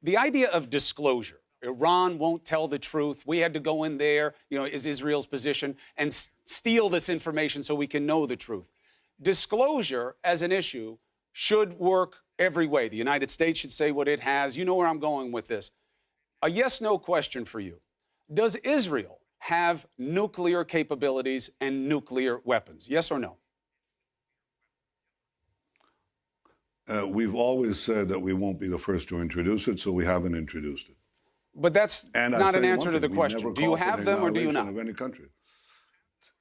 The idea of disclosure. Iran won't tell the truth. We had to go in there, is Israel's position, and steal this information so we can know the truth. Disclosure as an issue should work every way. The United States should say what it has. You know where I'm going with this. A yes-no question for you. Does Israel have nuclear capabilities and nuclear weapons? Yes or no? We've always said that we wonon't be the first to introduce it, so we haven't introduced it. But that's not an answer to the question. Do you have them or do you not? Of any country.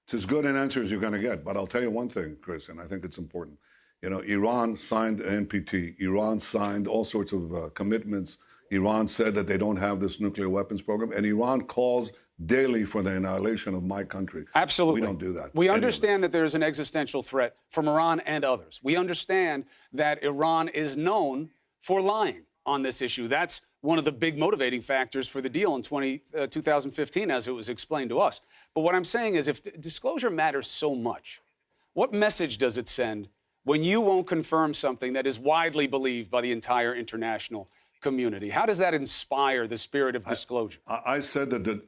It's as good an answer as you're going to get. But I'll tell you one thing, Chris, and I think it's important. Iran signed NPT. Iran signed all sorts of commitments. Iran said that they don't have this nuclear weapons program. And Iran calls daily for the annihilation of my country. Absolutely. We don't do that. We understand that there's an existential threat from Iran and others. We understand that Iran is known for lying on this issue. That's one of the big motivating factors for the deal in 2015, as it was explained to us. But what I'm saying is, if disclosure matters so much, what message does it send when you won't confirm something that is widely believed by the entire international community? How does that inspire the spirit of disclosure? I said that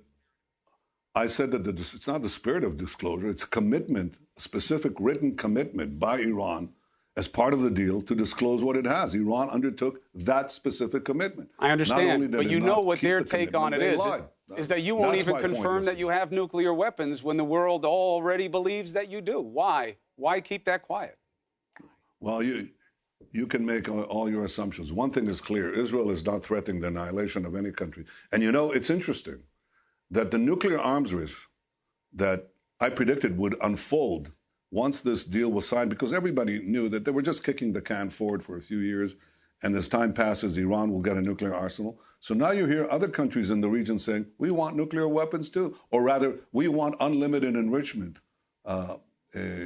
it's not the spirit of disclosure. It's a commitment, a specific written commitment by Iran as part of the deal to disclose what it has. Iran undertook that specific commitment. I understand, but you know what their take on it is that you won't even confirm that you have nuclear weapons when the world already believes that you do. Why? Why keep that quiet? Well, you can make all your assumptions. One thing is clear. Israel is not threatening the annihilation of any country. And it's interesting that the nuclear arms race that I predicted would unfold once this deal was signed, because everybody knew that they were just kicking the can forward for a few years, and as time passes, Iran will get a nuclear arsenal. So now you hear other countries in the region saying, we want nuclear weapons too, or rather, we want unlimited enrichment,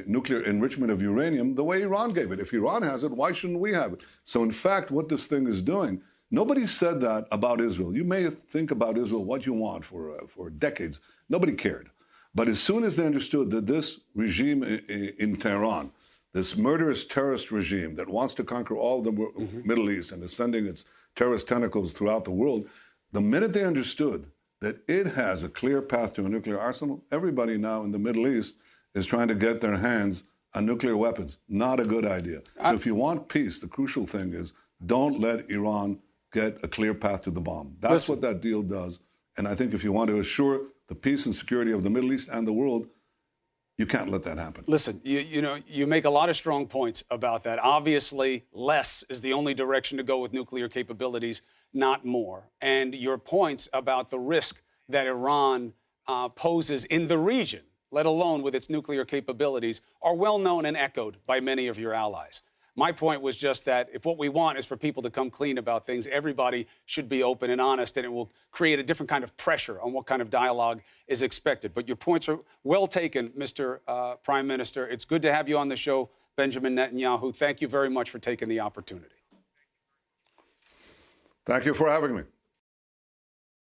nuclear enrichment of uranium, the way Iran gave it. If Iran has it, why shouldn't we have it? So in fact, what this thing is doing, nobody said that about Israel. You may think about Israel what you want for decades. Nobody cared. But as soon as they understood that this regime in Tehran, this murderous terrorist regime that wants to conquer all of the Middle East and is sending its terrorist tentacles throughout the world, the minute they understood that it has a clear path to a nuclear arsenal, everybody now in the Middle East is trying to get their hands on nuclear weapons. Not a good idea. So if you want peace, the crucial thing is don't let Iran get a clear path to the bomb. That's what that deal does. And I think if you want to assure the peace and security of the Middle East and the world, you can't let that happen. Listen, you make a lot of strong points about that. Obviously, less is the only direction to go with nuclear capabilities, not more. And your points about the risk that Iran poses in the region, let alone with its nuclear capabilities, are well known and echoed by many of your allies. My point was just that if what we want is for people to come clean about things, everybody should be open and honest, and it will create a different kind of pressure on what kind of dialogue is expected. But your points are well taken, Mr. Prime Minister. It's good to have you on the show, Benjamin Netanyahu. Thank you very much for taking the opportunity. Thank you for having me.